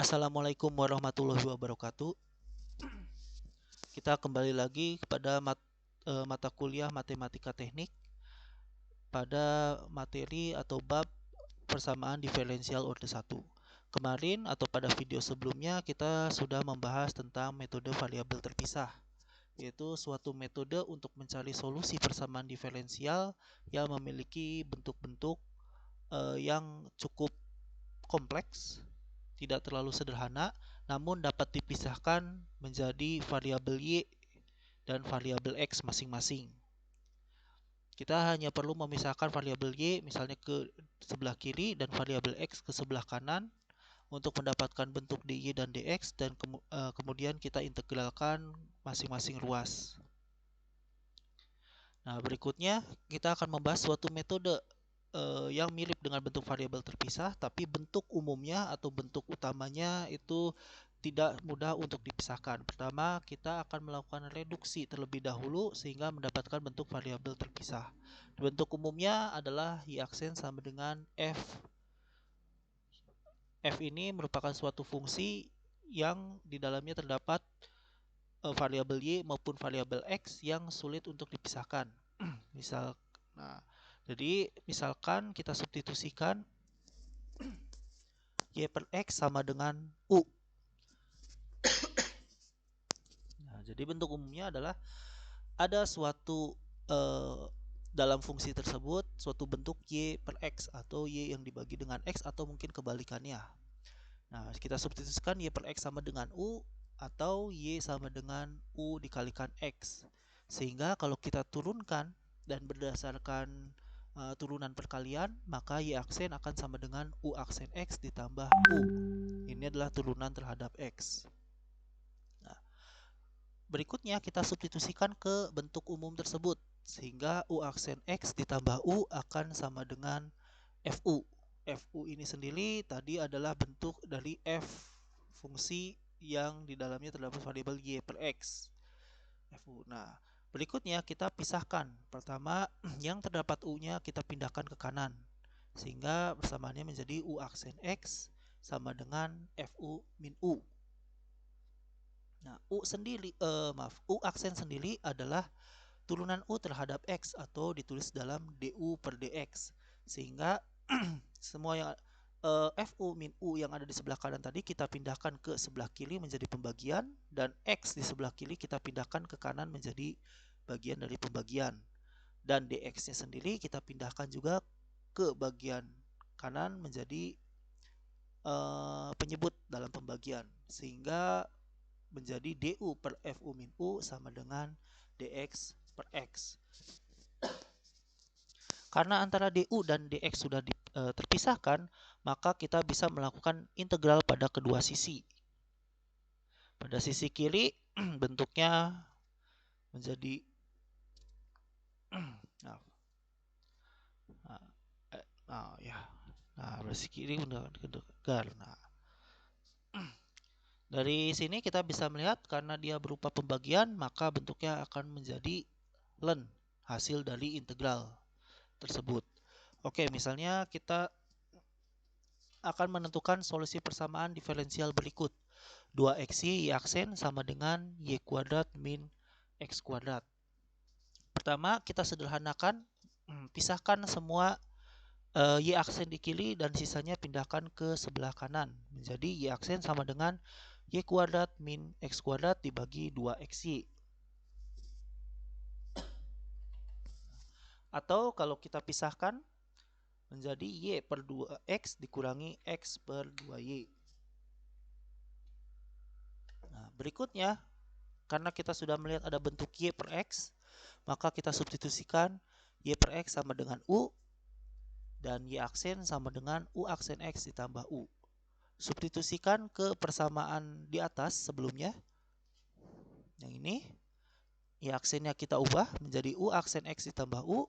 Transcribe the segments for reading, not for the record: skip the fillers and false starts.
Assalamualaikum warahmatullahi wabarakatuh. Kita kembali lagi kepada mata kuliah Matematika Teknik pada materi atau bab persamaan diferensial orde 1. Kemarin atau pada video sebelumnya kita sudah membahas tentang metode variabel terpisah, yaitu suatu metode untuk mencari solusi persamaan diferensial yang memiliki bentuk-bentuk yang cukup kompleks, tidak terlalu sederhana, namun dapat dipisahkan menjadi variabel y dan variabel x masing-masing. Kita hanya perlu memisahkan variabel y misalnya ke sebelah kiri dan variabel x ke sebelah kanan untuk mendapatkan bentuk dy dan dx, dan kemudian kita integralkan masing-masing ruas. Nah, berikutnya kita akan membahas suatu metode yang mirip dengan bentuk variabel terpisah, tapi bentuk umumnya atau bentuk utamanya itu tidak mudah untuk dipisahkan. Pertama, kita akan melakukan reduksi terlebih dahulu sehingga mendapatkan bentuk variabel terpisah. Bentuk umumnya adalah y aksen sama dengan f. F ini merupakan suatu fungsi yang di dalamnya terdapat variabel y maupun variabel x yang sulit untuk dipisahkan. Jadi misalkan kita substitusikan y per x sama dengan u. Nah, jadi bentuk umumnya adalah ada suatu dalam fungsi tersebut suatu bentuk y per x atau y yang dibagi dengan x atau mungkin kebalikannya. Nah, kita substitusikan y per x sama dengan u atau y sama dengan u dikalikan x. Sehingga kalau kita turunkan dan berdasarkan turunan perkalian, maka y aksen akan sama dengan u aksen x ditambah u. Ini adalah turunan terhadap x. Nah, berikutnya kita substitusikan ke bentuk umum tersebut, sehingga u aksen x ditambah u akan sama dengan fu. Fu ini sendiri tadi adalah bentuk dari f fungsi yang di dalamnya terdapat variabel y per x. Fu. Nah, berikutnya kita pisahkan. Pertama, yang terdapat u-nya kita pindahkan ke kanan, sehingga persamaannya menjadi u aksen x sama dengan fu min u. Nah, u aksen sendiri adalah turunan u terhadap x atau ditulis dalam du per dx, sehingga semua yang fu min u yang ada di sebelah kanan tadi kita pindahkan ke sebelah kiri menjadi pembagian, dan x di sebelah kiri kita pindahkan ke kanan menjadi bagian dari pembagian, dan dx nya sendiri kita pindahkan juga ke bagian kanan menjadi penyebut dalam pembagian, sehingga menjadi du per fu min u sama dengan dx per x. Karena antara du dan dx sudah terpisahkan, maka kita bisa melakukan integral pada kedua sisi. Pada sisi kiri bentuknya menjadi pada sisi kiri mendegar. Dari sini kita bisa melihat karena dia berupa pembagian, maka bentuknya akan menjadi len, hasil dari integral tersebut. Oke, misalnya kita akan menentukan solusi persamaan diferensial berikut. 2xy y aksen sama dengan y kuadrat min x kuadrat. Pertama, kita sederhanakan, pisahkan semua y aksen di kiri dan sisanya pindahkan ke sebelah kanan. Menjadi y aksen sama dengan y kuadrat min x kuadrat dibagi 2xy. Atau kalau kita pisahkan menjadi y per 2x dikurangi x per 2y. Nah, berikutnya, karena kita sudah melihat ada bentuk y per x, maka kita substitusikan y per x sama dengan u, dan y aksen sama dengan u aksen x ditambah u. Substitusikan ke persamaan di atas sebelumnya, yang ini, y aksennya kita ubah menjadi u aksen x ditambah u,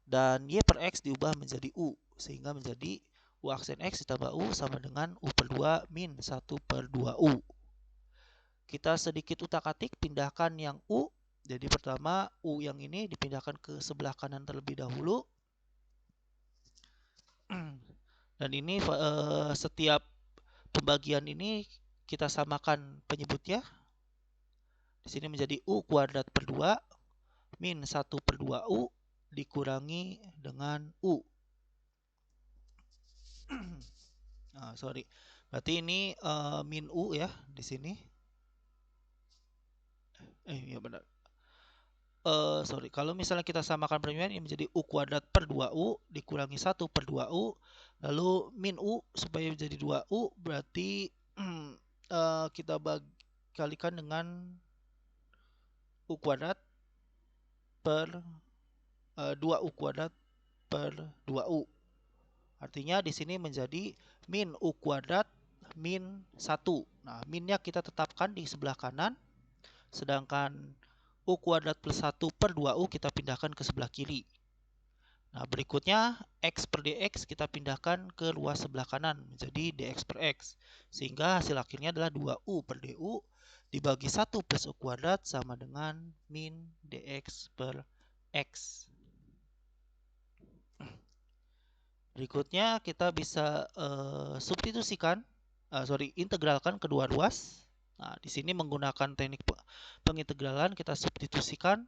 dan y per x diubah menjadi u, sehingga menjadi u aksen x ditambah u sama dengan u per 2 min 1 per 2u. Kita sedikit utak-atik pindahkan yang u. Jadi pertama u yang ini dipindahkan ke sebelah kanan terlebih dahulu. Dan ini setiap pembagian ini kita samakan penyebutnya. Di sini menjadi U kuadrat per 2 min 1 per 2U dikurangi dengan U. Sorry. Berarti ini min U ya di sini. Ya benar. Sorry. Kalau misalnya kita samakan penyebutnya ini menjadi U kuadrat per 2U dikurangi 1 per 2U. Lalu min U supaya menjadi 2U berarti kita kalikan dengan U kuadrat per 2U kuadrat per 2U. Artinya di sini menjadi min U kuadrat min 1. Nah, minnya kita tetapkan di sebelah kanan. Sedangkan U kuadrat plus 1 per 2U kita pindahkan ke sebelah kiri. Nah, berikutnya X per DX kita pindahkan ke luas sebelah kanan menjadi DX per X. Sehingga hasil akhirnya adalah 2U per DU dibagi 1 plus U kuadrat sama dengan min DX per X. Berikutnya kita bisa integralkan kedua ruas. Nah, di sini menggunakan teknik pengintegralan kita substitusikan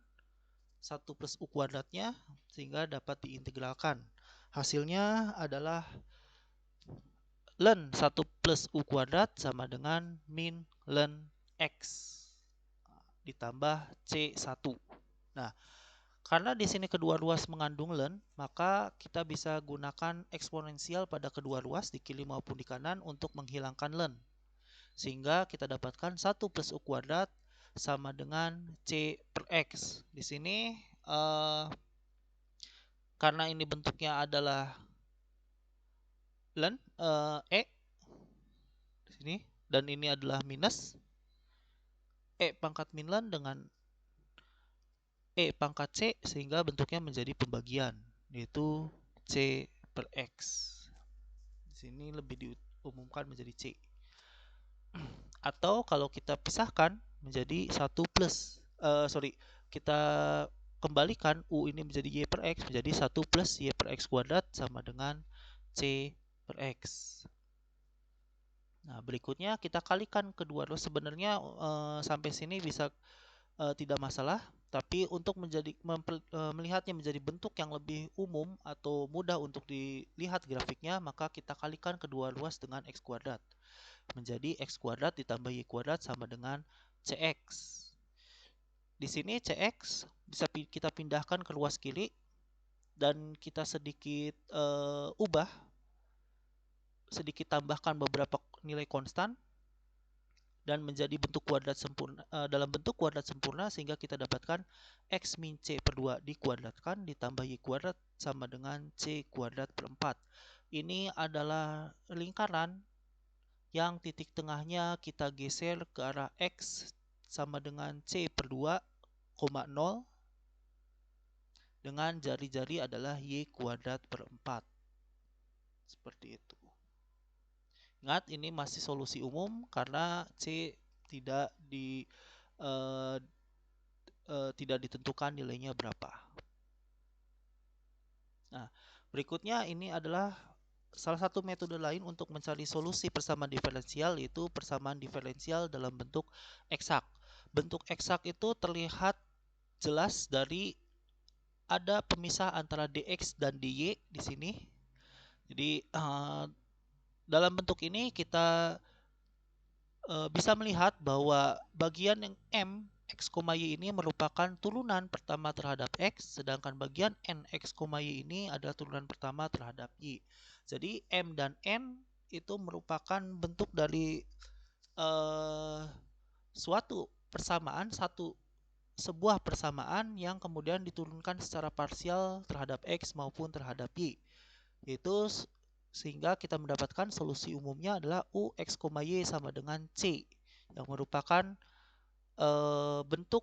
1 plus U kuadratnya sehingga dapat diintegralkan. Hasilnya adalah ln 1 plus U kuadrat sama dengan min ln X ditambah C1. Nah, karena di sini kedua ruas mengandung ln, maka kita bisa gunakan eksponensial pada kedua ruas di kiri maupun di kanan untuk menghilangkan ln. Sehingga kita dapatkan 1 plus U kuadrat sama dengan C per X. Di sini karena ini bentuknya adalah ln E di sini dan ini adalah minus E pangkat min ln dengan E pangkat C sehingga bentuknya menjadi pembagian yaitu C per X. Di sini lebih diumumkan menjadi C. Atau kalau kita pisahkan menjadi 1 plus kita kembalikan U ini menjadi Y per X menjadi 1 plus Y per X kuadrat sama dengan C per X. Nah, berikutnya kita kalikan kedua ruas. Sebenarnya sampai sini bisa tidak masalah, tapi untuk melihatnya menjadi bentuk yang lebih umum atau mudah untuk dilihat grafiknya, maka kita kalikan kedua ruas dengan X kuadrat. Menjadi X kuadrat ditambah Y kuadrat sama dengan CX. Di sini CX bisa kita pindahkan ke ruas kiri dan kita sedikit tambahkan beberapa nilai konstan dan menjadi bentuk kuadrat sempurna dalam bentuk kuadrat sempurna sehingga kita dapatkan X min C per 2 dikuadratkan ditambah Y kuadrat sama dengan C kuadrat per 4. Ini adalah lingkaran yang titik tengahnya kita geser ke arah X sama dengan C per 2, 0 dengan jari-jari adalah Y kuadrat per 4. Seperti itu. Ingat, ini masih solusi umum karena C tidak ditentukan nilainya berapa. Nah, berikutnya ini adalah salah satu metode lain untuk mencari solusi persamaan diferensial, yaitu persamaan diferensial dalam bentuk eksak. Bentuk eksak itu terlihat jelas dari ada pemisah antara dx dan dy di sini. Jadi dalam bentuk ini kita bisa melihat bahwa bagian yang M X, Y ini merupakan turunan pertama terhadap X, sedangkan bagian N X, Y ini adalah turunan pertama terhadap Y. Jadi M dan N itu merupakan bentuk dari sebuah persamaan yang kemudian diturunkan secara parsial terhadap X maupun terhadap Y. Yaitu sehingga kita mendapatkan solusi umumnya adalah U X, Y sama dengan C yang merupakan bentuk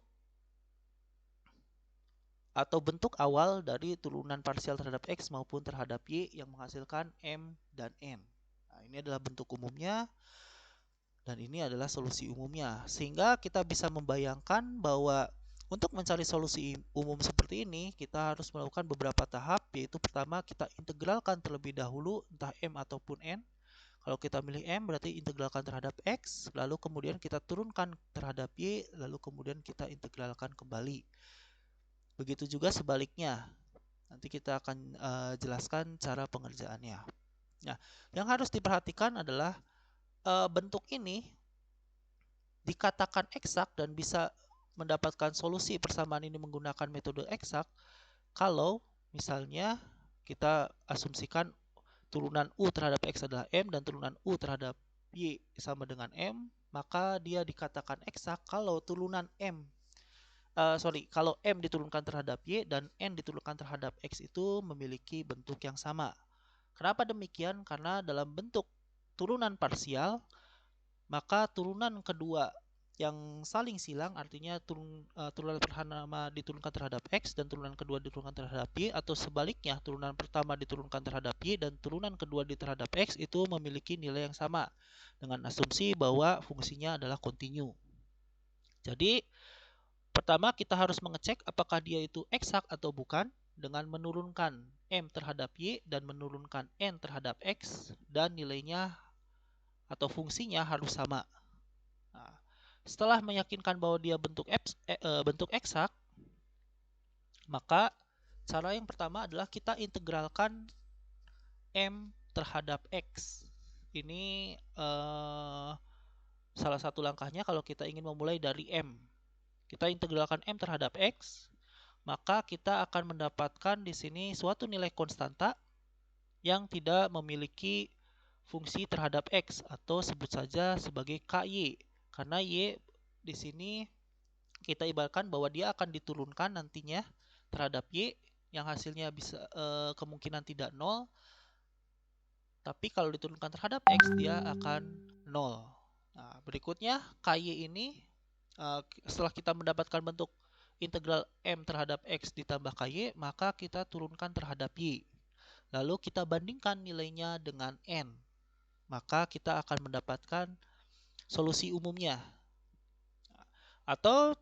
atau bentuk awal dari turunan parsial terhadap X maupun terhadap Y yang menghasilkan M dan N. Nah, ini adalah bentuk umumnya dan ini adalah solusi umumnya. Sehingga kita bisa membayangkan bahwa untuk mencari solusi umum seperti ini, kita harus melakukan beberapa tahap, yaitu pertama kita integralkan terlebih dahulu entah M ataupun N. Kalau kita milih M berarti integralkan terhadap X, lalu kemudian kita turunkan terhadap Y, lalu kemudian kita integralkan kembali. Begitu juga sebaliknya. Nanti kita akan jelaskan cara pengerjaannya. Nah, yang harus diperhatikan adalah bentuk ini dikatakan eksak dan bisa mendapatkan solusi persamaan ini menggunakan metode eksak kalau misalnya kita asumsikan turunan U terhadap X adalah M dan turunan U terhadap Y sama dengan M, maka dia dikatakan eksak kalau turunan kalau M diturunkan terhadap Y dan N diturunkan terhadap X itu memiliki bentuk yang sama. Kenapa demikian? Karena dalam bentuk turunan parsial, maka turunan kedua yang saling silang artinya turunan pertama diturunkan terhadap X dan turunan kedua diturunkan terhadap Y, atau sebaliknya turunan pertama diturunkan terhadap Y dan turunan kedua terhadap X itu memiliki nilai yang sama dengan asumsi bahwa fungsinya adalah kontinu. Jadi pertama kita harus mengecek apakah dia itu eksak atau bukan dengan menurunkan M terhadap Y dan menurunkan N terhadap X dan nilainya atau fungsinya harus sama. Nah, setelah meyakinkan bahwa dia bentuk eksak, maka cara yang pertama adalah kita integralkan M terhadap X. Ini salah satu langkahnya kalau kita ingin memulai dari M. Kita integralkan M terhadap X, maka kita akan mendapatkan di sini suatu nilai konstanta yang tidak memiliki fungsi terhadap X atau sebut saja sebagai KY. Karena Y di sini kita ibaratkan bahwa dia akan diturunkan nantinya terhadap Y yang hasilnya bisa kemungkinan tidak 0, tapi kalau diturunkan terhadap X dia akan 0. Nah, berikutnya KY ini setelah kita mendapatkan bentuk integral M terhadap X ditambah KY, maka kita turunkan terhadap Y. Lalu kita bandingkan nilainya dengan N. Maka kita akan mendapatkan solusi umumnya. Atau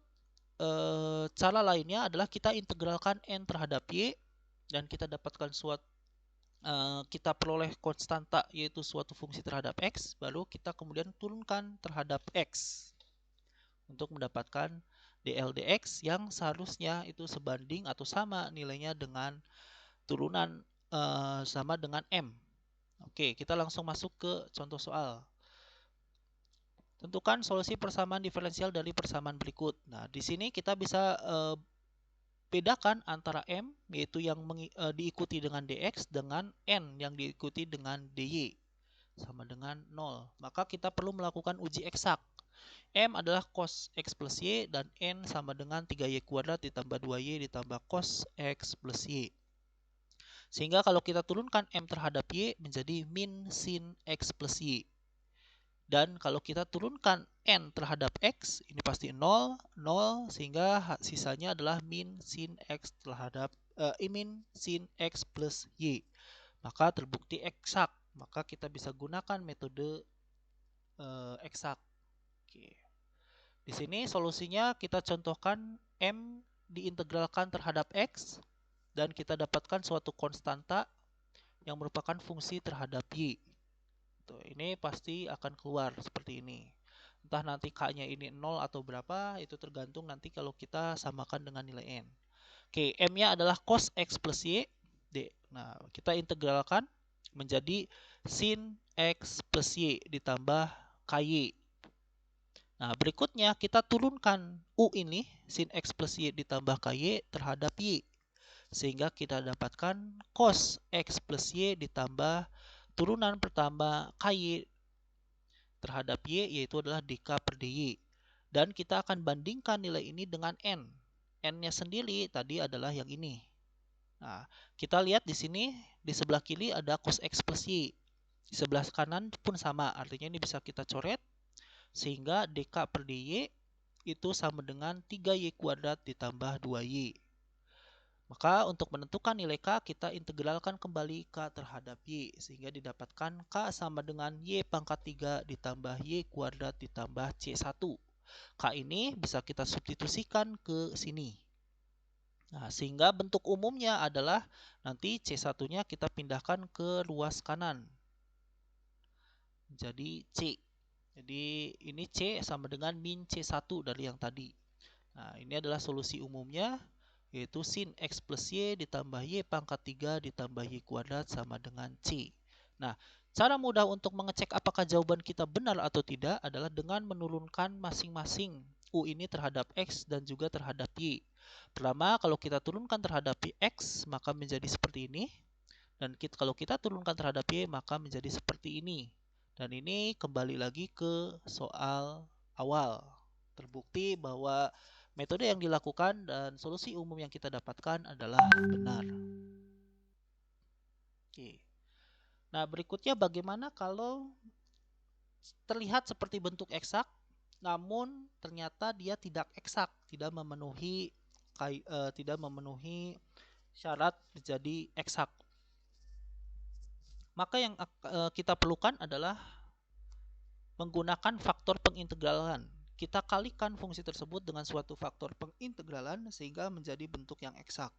cara lainnya adalah kita integralkan N terhadap Y dan kita dapatkan kita peroleh konstanta yaitu suatu fungsi terhadap X, baru kita kemudian turunkan terhadap X untuk mendapatkan dLdx yang seharusnya itu sebanding atau sama nilainya dengan turunan sama dengan M. Oke, kita langsung masuk ke contoh soal. Tentukan solusi persamaan diferensial dari persamaan berikut. Nah, di sini kita bisa bedakan antara M, yaitu yang diikuti dengan dx, dengan N yang diikuti dengan dy. Sama dengan 0. Maka kita perlu melakukan uji eksak. M adalah cos X plus Y dan N sama dengan 3Y kuadrat ditambah 2Y ditambah cos X plus Y. Sehingga kalau kita turunkan M terhadap Y menjadi min sin X plus Y. Dan kalau kita turunkan N terhadap X, ini pasti 0, 0, sehingga sisanya adalah min sin X terhadap min sin X plus Y. Maka terbukti eksak. Maka kita bisa gunakan metode eksak. Oke. Di sini solusinya kita contohkan M diintegralkan terhadap X dan kita dapatkan suatu konstanta yang merupakan fungsi terhadap Y. Tuh, ini pasti akan keluar seperti ini. Entah nanti K-nya ini 0 atau berapa, itu tergantung nanti kalau kita samakan dengan nilai N. Oke, M-nya adalah cos X plus Y. D. Nah, kita integralkan menjadi sin X plus Y ditambah KY. Nah, berikutnya kita turunkan U ini, sin X plus Y ditambah KY terhadap Y. Sehingga kita dapatkan cos X plus Y ditambah turunan pertama KY terhadap Y, yaitu adalah dk per dy. Dan kita akan bandingkan nilai ini dengan N. N-nya sendiri tadi adalah yang ini. Nah, kita lihat di sini, di sebelah kiri ada cos X plus Y. Di sebelah kanan pun sama, artinya ini bisa kita coret. Sehingga dk per dy itu sama dengan 3y kuadrat ditambah 2y. Maka untuk menentukan nilai k, kita integralkan kembali k terhadap y. Sehingga didapatkan k sama dengan y pangkat 3 ditambah y kuadrat ditambah c1. K ini bisa kita substitusikan ke sini. Nah, sehingga bentuk umumnya adalah nanti c1-nya kita pindahkan ke ruas kanan. menjadi C. Jadi ini C sama dengan min C1 dari yang tadi. Nah, ini adalah solusi umumnya, yaitu sin X plus Y ditambah Y pangkat 3 ditambah Y kuadrat sama dengan C. Nah, cara mudah untuk mengecek apakah jawaban kita benar atau tidak adalah dengan menurunkan masing-masing U ini terhadap X dan juga terhadap Y. Pertama, kalau kita turunkan terhadap X, maka menjadi seperti ini. Dan kalau kita turunkan terhadap Y, maka menjadi seperti ini. Dan ini kembali lagi ke soal awal. Terbukti bahwa metode yang dilakukan dan solusi umum yang kita dapatkan adalah benar. Oke. Nah, berikutnya bagaimana kalau terlihat seperti bentuk eksak, namun ternyata dia tidak eksak, tidak memenuhi syarat menjadi eksak. Maka yang kita perlukan adalah menggunakan faktor pengintegralan. Kita kalikan fungsi tersebut dengan suatu faktor pengintegralan sehingga menjadi bentuk yang eksak.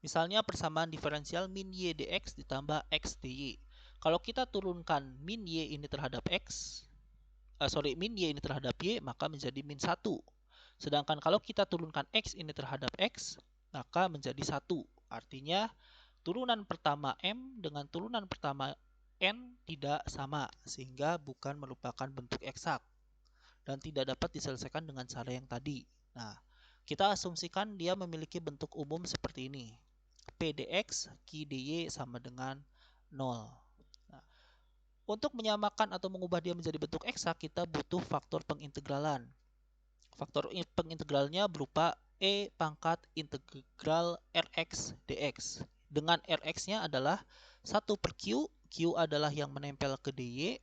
Misalnya persamaan diferensial min y dx ditambah x dy. Kalau kita turunkan min y ini terhadap min y ini terhadap y, maka menjadi min 1. Sedangkan kalau kita turunkan x ini terhadap x, maka menjadi 1. Artinya turunan pertama m dengan turunan pertama n tidak sama, sehingga bukan merupakan bentuk eksak dan tidak dapat diselesaikan dengan cara yang tadi. Nah, kita asumsikan dia memiliki bentuk umum seperti ini. P dx, Q dy sama dengan 0. Nah, untuk menyamakan atau mengubah dia menjadi bentuk eksak, kita butuh faktor pengintegralan. Faktor pengintegralnya berupa E pangkat integral Rx dx. Dengan Rx-nya adalah 1 per Q, Q adalah yang menempel ke dy,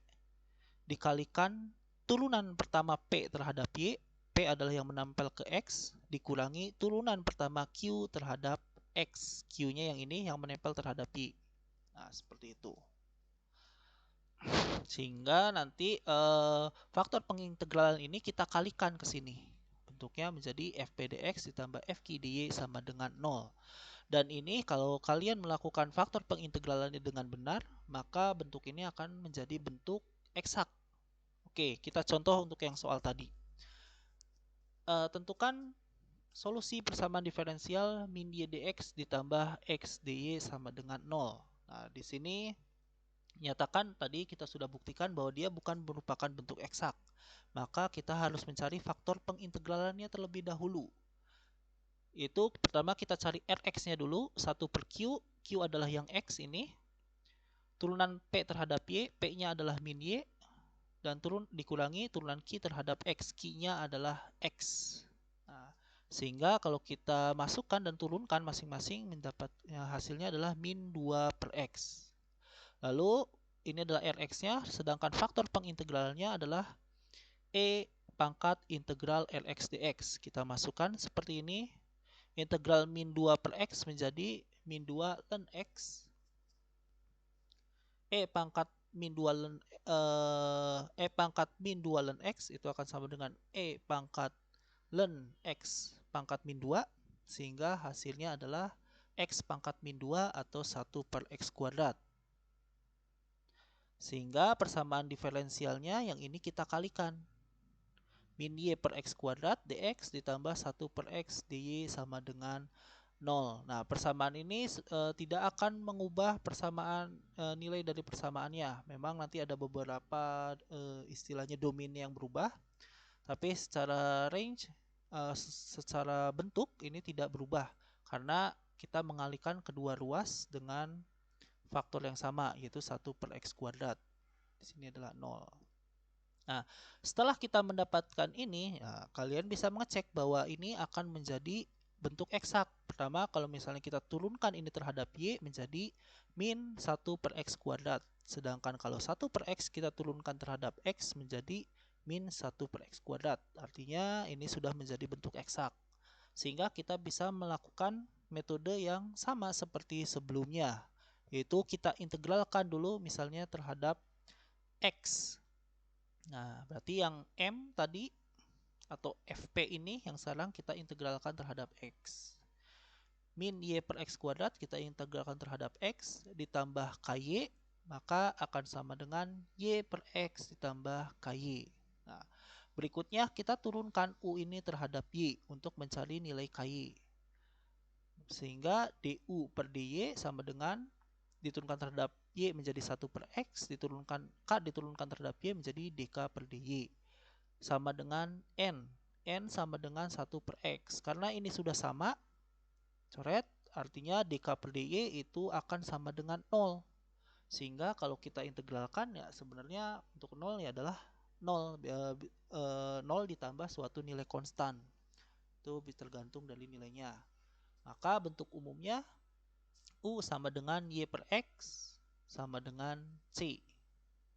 dikalikan turunan pertama P terhadap Y, P adalah yang menempel ke X, dikurangi turunan pertama Q terhadap X, Q-nya yang ini yang menempel terhadap Y. Nah, seperti itu. Sehingga nanti faktor pengintegralan ini kita kalikan ke sini. Bentuknya menjadi Fp dx ditambah Fq dy sama dengan 0. Dan ini kalau kalian melakukan faktor pengintegralannya dengan benar, maka bentuk ini akan menjadi bentuk eksak. Oke, kita contoh untuk yang soal tadi. Tentukan solusi persamaan diferensial min y dx ditambah x dy sama dengan 0. Nah, di sini nyatakan tadi kita sudah buktikan bahwa dia bukan merupakan bentuk eksak. Maka kita harus mencari faktor pengintegralannya terlebih dahulu. Itu pertama kita cari Rx-nya dulu, 1 per Q. Q adalah yang X ini. Turunan P terhadap Y, P-nya adalah min Y. Dan dikurangi turunan Q terhadap X. Q-nya adalah X. Nah, sehingga kalau kita masukkan dan turunkan masing-masing, hasilnya adalah min 2 per X. Lalu ini adalah Rx-nya, sedangkan faktor pengintegralnya adalah E pangkat integral Rx dx. Kita masukkan seperti ini. Integral min 2 per X menjadi min 2 ln X. E pangkat min 2 ln X itu akan sama dengan E pangkat ln X pangkat min 2. Sehingga hasilnya adalah X pangkat min 2 atau 1 per X kuadrat. Sehingga persamaan diferensialnya yang ini kita kalikan. Min y per x kuadrat dx ditambah 1 per x dy sama dengan 0. Nah, persamaan ini tidak akan mengubah persamaan nilai dari persamaannya. Memang nanti ada beberapa istilahnya domain yang berubah. Tapi secara range, secara bentuk ini tidak berubah. Karena kita mengalihkan kedua ruas dengan faktor yang sama, yaitu 1 per x kuadrat. Di sini adalah 0. Nah, setelah kita mendapatkan ini, ya, kalian bisa mengecek bahwa ini akan menjadi bentuk eksak. Pertama, kalau misalnya kita turunkan ini terhadap Y menjadi min 1 per X kuadrat. Sedangkan kalau 1 per X kita turunkan terhadap X menjadi min 1 per X kuadrat. Artinya ini sudah menjadi bentuk eksak. Sehingga kita bisa melakukan metode yang sama seperti sebelumnya. Yaitu kita integralkan dulu misalnya terhadap X. Nah, berarti yang M tadi atau Fp ini yang sekarang kita integralkan terhadap X. Min Y per X kuadrat kita integralkan terhadap X ditambah KY maka akan sama dengan Y per X ditambah KY. Nah, berikutnya kita turunkan U ini terhadap Y untuk mencari nilai KY. Sehingga DU per DY sama dengan diturunkan terhadap Y menjadi 1 per X, diturunkan terhadap Y menjadi DK per DY. Sama dengan N. N sama dengan 1 per X. Karena ini sudah sama, coret, artinya DK per DY itu akan sama dengan 0. Sehingga kalau kita integralkan ya sebenarnya untuk 0 ya adalah 0. 0 ditambah suatu nilai konstan. Itu tergantung dari nilainya. Maka bentuk umumnya U sama dengan Y per X sama dengan C.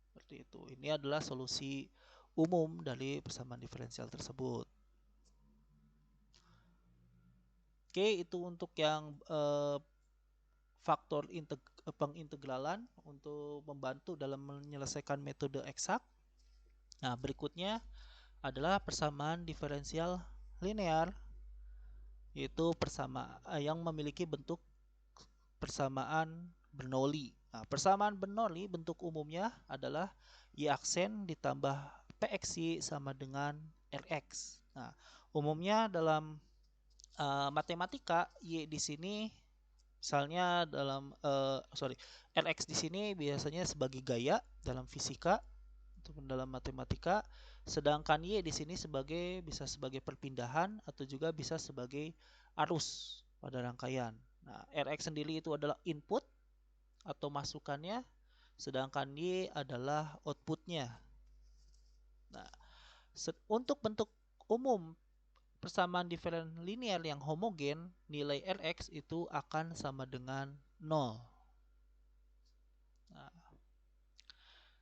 Seperti itu. Ini adalah solusi umum dari persamaan diferensial tersebut. Oke, itu untuk yang faktor pengintegralan untuk membantu dalam menyelesaikan metode eksak. Nah, berikutnya adalah persamaan diferensial linear, yaitu yang memiliki bentuk persamaan Bernoulli. Nah, persamaan Bernoulli bentuk umumnya adalah Y aksen ditambah PXY sama dengan RX. Nah, umumnya dalam matematika Y di sini misalnya RX di sini biasanya sebagai gaya dalam fisika ataupun dalam matematika, sedangkan Y di sini bisa sebagai perpindahan atau juga bisa sebagai arus pada rangkaian. Nah, RX sendiri itu adalah input atau masukannya, sedangkan Y adalah outputnya. Nah, untuk bentuk umum persamaan diferensial linear yang homogen, nilai Rx itu akan sama dengan 0. Nah,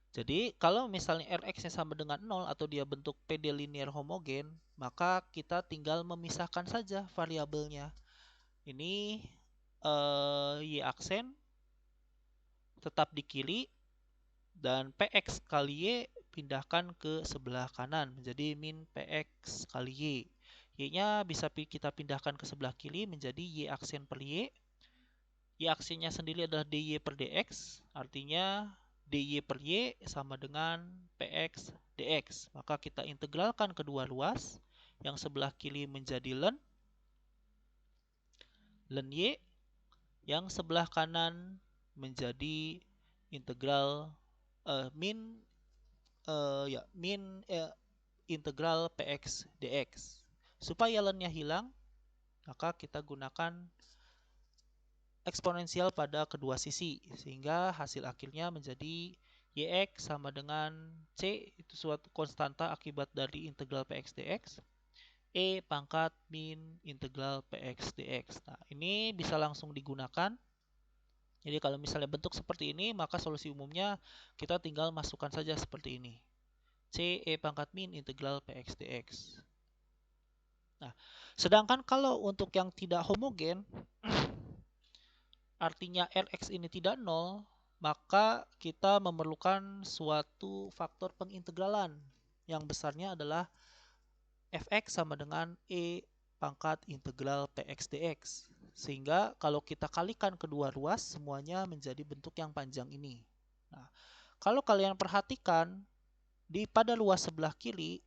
jadi kalau misalnya Rx-nya sama dengan 0 atau dia bentuk PD linear homogen, maka kita tinggal memisahkan saja variabelnya. Ini Y aksen tetap di kiri dan PX kali Y pindahkan ke sebelah kanan menjadi min PX kali Y. Y-nya bisa kita pindahkan ke sebelah kiri menjadi Y aksen per Y. Y aksennya sendiri adalah DY per DX, artinya DY per Y sama dengan PX DX. Maka kita integralkan kedua ruas, yang sebelah kiri menjadi ln Y, yang sebelah kanan menjadi integral min integral PX DX. Supaya ln-nya hilang, maka kita gunakan eksponensial pada kedua sisi, sehingga hasil akhirnya menjadi YX sama dengan C, itu suatu konstanta akibat dari integral PX DX, E pangkat min integral PX DX. Nah, ini bisa langsung digunakan. Jadi kalau misalnya bentuk seperti ini, maka solusi umumnya kita tinggal masukkan saja seperti ini. C E pangkat min integral PX DX. Nah, sedangkan kalau untuk yang tidak homogen, artinya Rx ini tidak 0, maka kita memerlukan suatu faktor pengintegralan yang besarnya adalah Fx sama dengan E pangkat integral Px dx. Sehingga kalau kita kalikan kedua ruas, semuanya menjadi bentuk yang panjang ini. Nah, kalau kalian perhatikan, pada ruas sebelah kiri,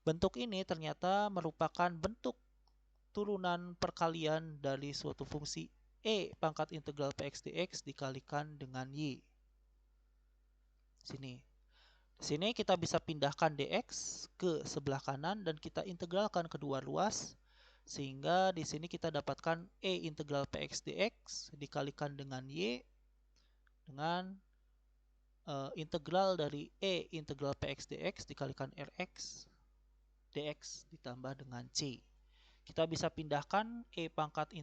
bentuk ini ternyata merupakan bentuk turunan perkalian dari suatu fungsi E pangkat integral Px dx dikalikan dengan Y. Sini. Di sini kita bisa pindahkan dx ke sebelah kanan dan kita integralkan kedua ruas. Sehingga di sini kita dapatkan E integral Px dx dikalikan dengan Y dengan integral dari E integral Px dx dikalikan Rx dx ditambah dengan C. Kita bisa pindahkan E pangkat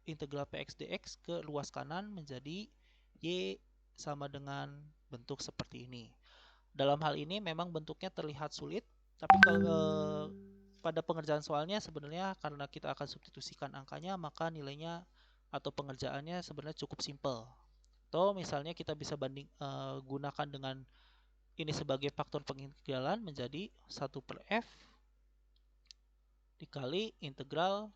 integral Px dx ke ruas kanan menjadi Y sama dengan bentuk seperti ini. Dalam hal ini memang bentuknya terlihat sulit, tapi kalau pada pengerjaan soalnya sebenarnya karena kita akan substitusikan angkanya, maka nilainya atau pengerjaannya sebenarnya cukup simple. Atau misalnya kita bisa gunakan dengan ini sebagai faktor pengintegralan menjadi 1 per F dikali integral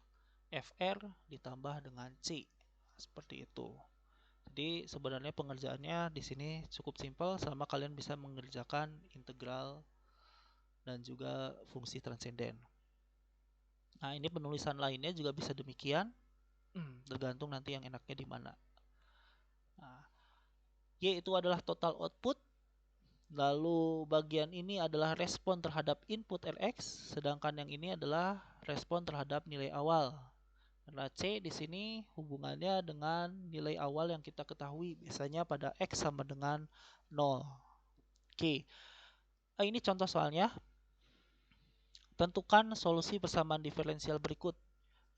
Fr ditambah dengan C. Seperti itu. Jadi sebenarnya pengerjaannya di sini cukup simpel, sama kalian bisa mengerjakan integral dan juga fungsi transenden. Nah, ini penulisan lainnya juga bisa demikian, tergantung nanti yang enaknya di mana. Nah, Y itu adalah total output, lalu bagian ini adalah respon terhadap input Rx, sedangkan yang ini adalah respon terhadap nilai awal. Karena C di sini hubungannya dengan nilai awal yang kita ketahui, biasanya pada X sama dengan 0. Oke, ini contoh soalnya. Tentukan solusi persamaan diferensial berikut.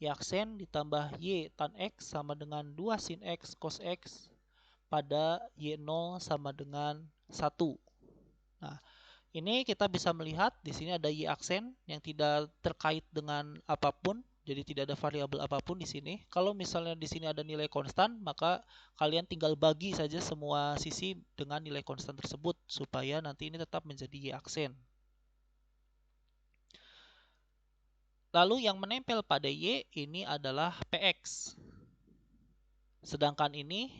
Y aksen ditambah Y tan X sama dengan 2 sin X cos X pada Y0 sama dengan 1. Nah, ini kita bisa melihat di sini ada Y aksen yang tidak terkait dengan apapun, jadi tidak ada variabel apapun di sini. Kalau misalnya di sini ada nilai konstan, maka kalian tinggal bagi saja semua sisi dengan nilai konstan tersebut supaya nanti ini tetap menjadi Y aksen. Lalu yang menempel pada Y ini adalah PX. Sedangkan ini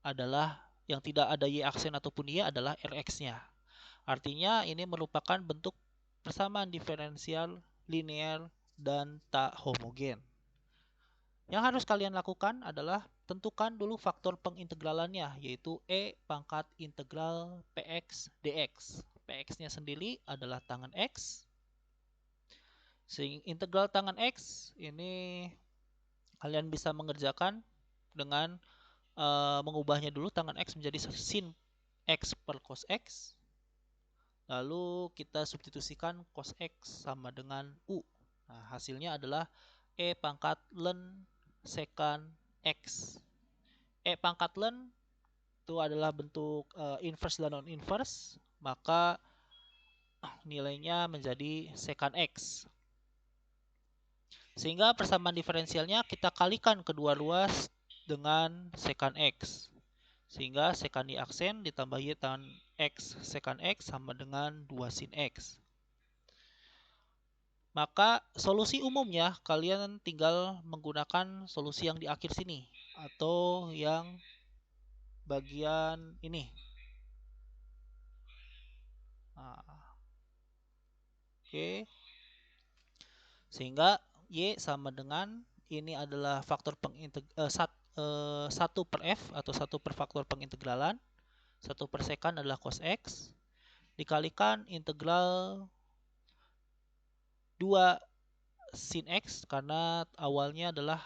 adalah yang tidak ada Y aksen ataupun Y adalah Rx-nya. Artinya ini merupakan bentuk persamaan diferensial linear dan tak homogen. Yang harus kalian lakukan adalah tentukan dulu faktor pengintegralannya, yaitu E pangkat integral PX dx. PX-nya sendiri adalah tangen X. Sehingga integral tangen X ini kalian bisa mengerjakan dengan mengubahnya dulu tangen X menjadi sin X per cos X. Lalu kita substitusikan cos X sama dengan U. Nah, hasilnya adalah E pangkat ln secant X. E pangkat ln itu adalah bentuk inverse dan non-inverse, maka nilainya menjadi secant X. Sehingga persamaan diferensialnya kita kalikan kedua ruas dengan secant X. Sehingga secant Y aksen ditambah Y tan X secant X sama dengan 2 sin X. Maka solusi umumnya kalian tinggal menggunakan solusi yang di akhir sini atau yang bagian ini. Nah, oke. Sehingga Y sama dengan ini adalah faktor satu per F atau 1 per faktor pengintegralan. 1 per secant adalah cos X dikalikan integral 2 sin X karena awalnya adalah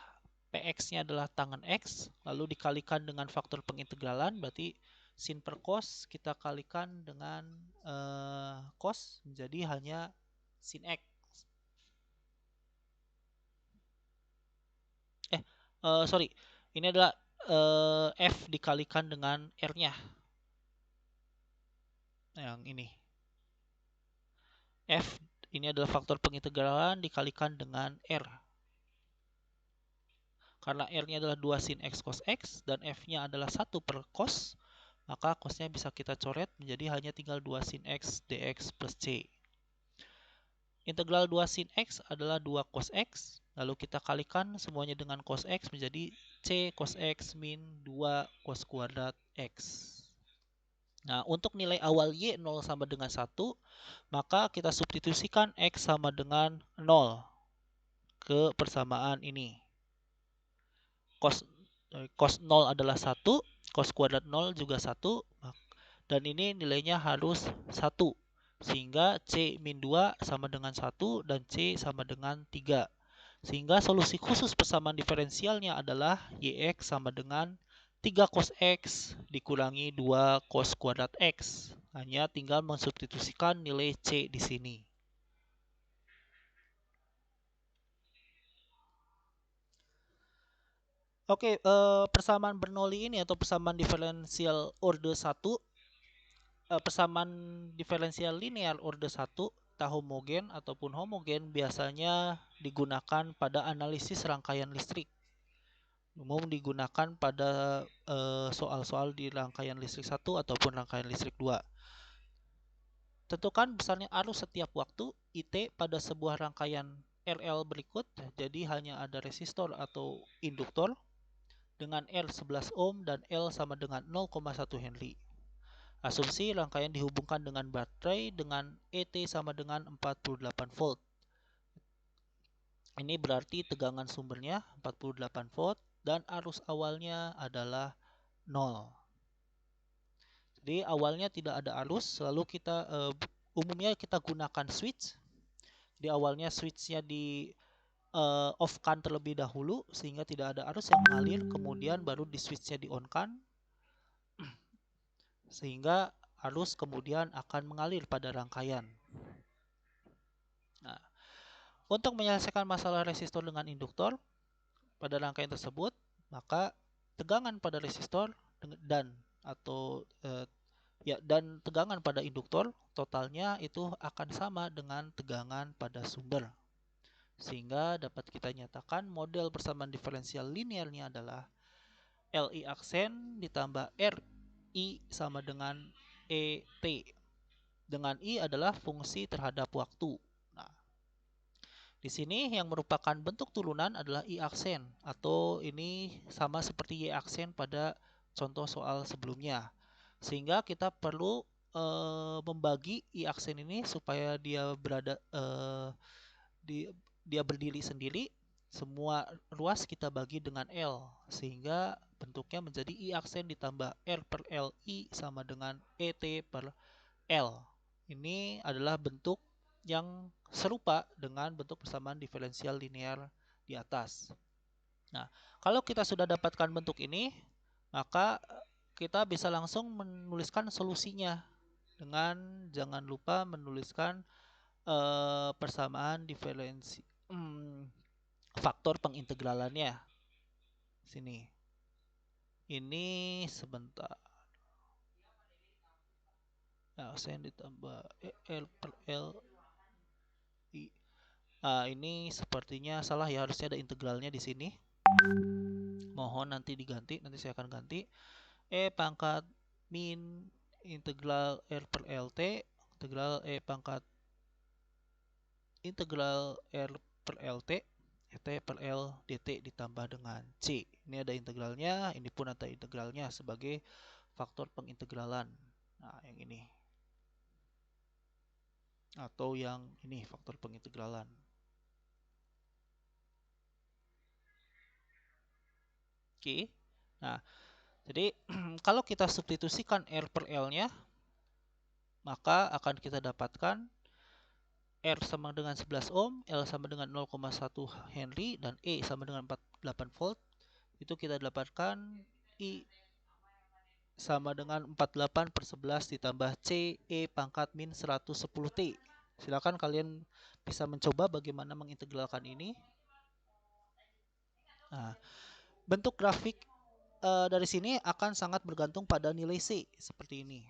PX-nya adalah tangen X, lalu dikalikan dengan faktor pengintegralan, berarti sin per cos kita kalikan dengan cos menjadi hanya sin X. Sorry, ini adalah F dikalikan dengan R-nya. Yang ini. F ini adalah faktor pengintegralan dikalikan dengan R. Karena R-nya adalah 2 sin X cos X dan F-nya adalah 1 per cos, maka cosnya bisa kita coret menjadi hanya tinggal 2 sin X dx plus C. Integral 2 sin X adalah 2 cos X, lalu kita kalikan semuanya dengan cos X menjadi C cos X min 2 cos kuadrat X. Nah, untuk nilai awal Y 0 sama dengan 1, maka kita substitusikan X sama dengan 0 ke persamaan ini. Cos 0 adalah 1, cos kuadrat 0 juga 1, dan ini nilainya harus 1. Sehingga C min 2 sama dengan 1 dan C sama dengan 3. Sehingga solusi khusus persamaan diferensialnya adalah YX sama dengan 3 cos X dikurangi 2 cos kuadrat X. Hanya tinggal mensubstitusikan nilai C di sini. Oke, persamaan Bernoulli ini atau persamaan diferensial order 1, persamaan diferensial linear order 1 tak homogen ataupun homogen biasanya digunakan pada analisis rangkaian listrik. Umum digunakan pada soal-soal di rangkaian listrik 1 ataupun rangkaian listrik 2. Tentukan besarnya arus setiap waktu IT pada sebuah rangkaian RL berikut. Jadi hanya ada resistor atau induktor. dengan R 11 ohm dan L sama dengan 0,1 Henry. Asumsi rangkaian dihubungkan dengan baterai dengan ET sama dengan 48 volt. Ini berarti tegangan sumbernya 48 volt dan arus awalnya adalah 0. Jadi awalnya tidak ada arus, lalu kita umumnya kita gunakan switch. Di awalnya switchnya di off-kan terlebih dahulu sehingga tidak ada arus yang mengalir, kemudian baru di switchnya di on-kan sehingga arus kemudian akan mengalir pada rangkaian. Nah, untuk menyelesaikan masalah resistor dengan induktor pada rangkaian tersebut, maka tegangan pada resistor dan tegangan pada induktor totalnya itu akan sama dengan tegangan pada sumber. Sehingga dapat kita nyatakan model persamaan diferensial linearnya adalah Li aksen ditambah Ri sama dengan Et. Dengan I adalah fungsi terhadap waktu. Nah, di sini yang merupakan bentuk turunan adalah I aksen, atau ini sama seperti Y aksen pada contoh soal sebelumnya. Sehingga kita perlu membagi I aksen ini supaya dia dia berdiri sendiri. Semua ruas kita bagi dengan L sehingga bentuknya menjadi I aksen ditambah R per Li sama dengan Et per L. Ini adalah bentuk yang serupa dengan bentuk persamaan diferensial linear di atas. Nah, kalau kita sudah dapatkan bentuk ini, maka kita bisa langsung menuliskan solusinya dengan jangan lupa menuliskan persamaan diferensi faktor pengintegralannya. Sini. Ini sebentar. Aksen ditambah L per L I. Ini sepertinya salah ya, harusnya ada integralnya di sini. Mohon nanti diganti, nanti saya akan ganti. E pangkat min integral R per LT integral E pangkat integral R per LT T per L dt ditambah dengan C. Ini ada integralnya, ini pun ada integralnya sebagai faktor pengintegralan. Nah, yang ini. Atau yang ini faktor pengintegralan. Oke. Nah, jadi kalau kita substitusikan R per L-nya, maka akan kita dapatkan R sama dengan 11 ohm, L sama dengan 0,1 Henry, dan E sama dengan 48 volt. Itu kita dapatkan I sama dengan 48 per 11 ditambah C E pangkat min 110 T. Silakan kalian bisa mencoba bagaimana mengintegralkan ini. Nah, bentuk grafik dari sini akan sangat bergantung pada nilai C seperti ini.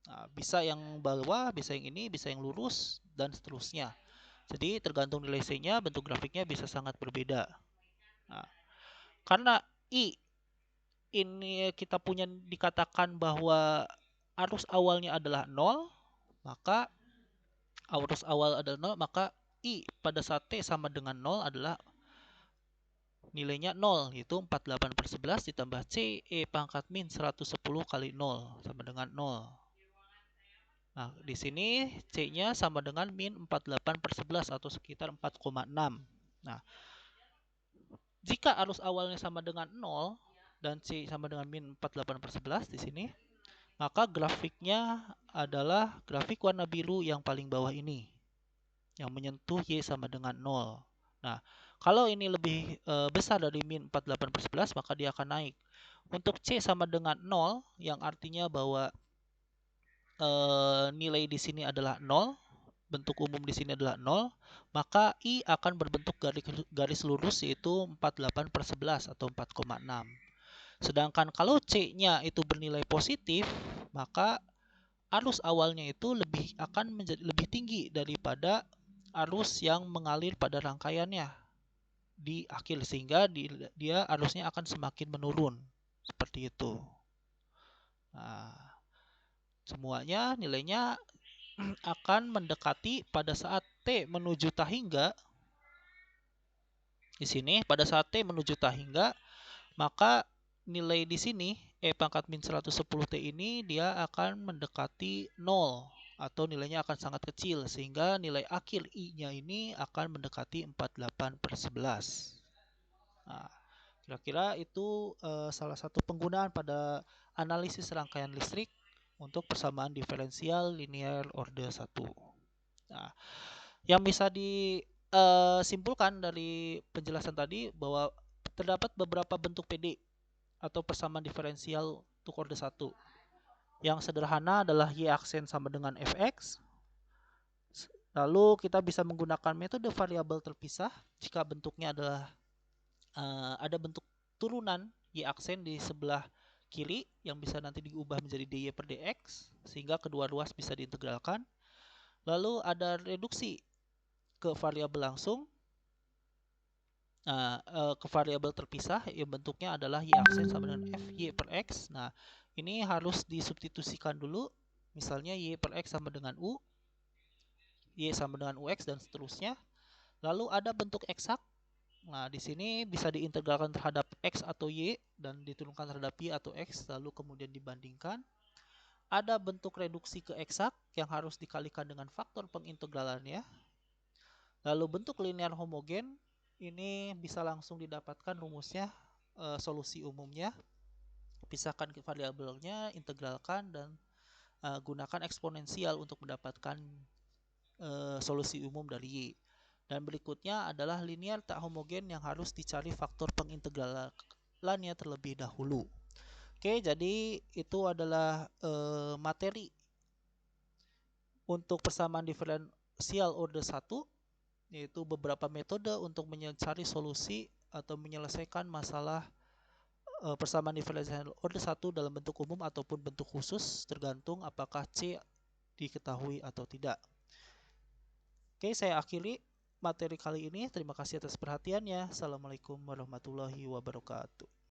Nah, bisa yang bawah, bisa yang ini, bisa yang lurus, dan seterusnya. Jadi tergantung nilai C-nya, bentuk grafiknya bisa sangat berbeda. Nah, karena I ini kita punya dikatakan bahwa arus awalnya adalah 0, maka arus awal adalah 0, maka I pada saat T sama dengan 0 adalah nilainya 0, yaitu 48 per 11 ditambah C E pangkat min 110 kali 0 sama dengan 0. Nah, di sini C-nya sama dengan min 48 per 11 atau sekitar 4,6. Nah, jika arus awalnya sama dengan 0 dan C sama dengan min 48 per 11 di sini, maka grafiknya adalah grafik warna biru yang paling bawah ini, yang menyentuh Y sama dengan 0. Nah, kalau ini lebih besar dari min 48 per 11, maka dia akan naik. Untuk C sama dengan 0, yang artinya bahwa nilai di sini adalah 0, bentuk umum di sini adalah 0, maka I akan berbentuk garis lurus yaitu 48 per 11 atau 4,6. Sedangkan kalau C-nya itu bernilai positif, maka arus awalnya itu akan menjadi lebih tinggi daripada arus yang mengalir pada rangkaiannya di akhir, sehingga dia arusnya akan semakin menurun. Seperti itu. Nah, semuanya nilainya akan mendekati pada saat T menuju tahingga. Di sini pada saat T menuju tahingga, maka nilai di sini E pangkat min 110T ini dia akan mendekati 0 atau nilainya akan sangat kecil sehingga nilai akhir I-nya ini akan mendekati 48/11. Nah, kira-kira itu salah satu penggunaan pada analisis rangkaian listrik untuk persamaan diferensial linear order 1. Nah, yang bisa disimpulkan dari penjelasan tadi bahwa terdapat beberapa bentuk PD atau persamaan diferensial untuk order 1. Yang sederhana adalah Y aksen sama dengan Fx. Lalu kita bisa menggunakan metode variabel terpisah jika bentuknya adalah ada bentuk turunan Y aksen di sebelah kiri yang bisa nanti diubah menjadi dy per dx sehingga kedua ruas bisa diintegralkan. Lalu ada reduksi ke variabel langsung. Nah, ke variabel terpisah yang bentuknya adalah Y aksen sama dengan Fy per X. Nah, ini harus disubstitusikan dulu. Misalnya Y per X sama dengan U, Y sama dengan UX dan seterusnya. Lalu ada bentuk eksak. Nah, di sini bisa diintegralkan terhadap X atau Y dan diturunkan terhadap Y atau X, lalu kemudian dibandingkan. Ada bentuk reduksi ke eksak yang harus dikalikan dengan faktor pengintegralannya. Lalu bentuk linear homogen ini bisa langsung didapatkan rumusnya, solusi umumnya. Pisahkan ke variabelnya, integralkan dan gunakan eksponensial untuk mendapatkan solusi umum dari Y. Dan berikutnya adalah linear tak homogen yang harus dicari faktor pengintegralannya terlebih dahulu. Oke, jadi itu adalah materi untuk persamaan diferensial order 1, yaitu beberapa metode untuk mencari solusi atau menyelesaikan masalah persamaan diferensial order 1 dalam bentuk umum ataupun bentuk khusus tergantung apakah C diketahui atau tidak. Oke, saya akhiri materi kali ini. Terima kasih atas perhatiannya. Assalamualaikum warahmatullahi wabarakatuh.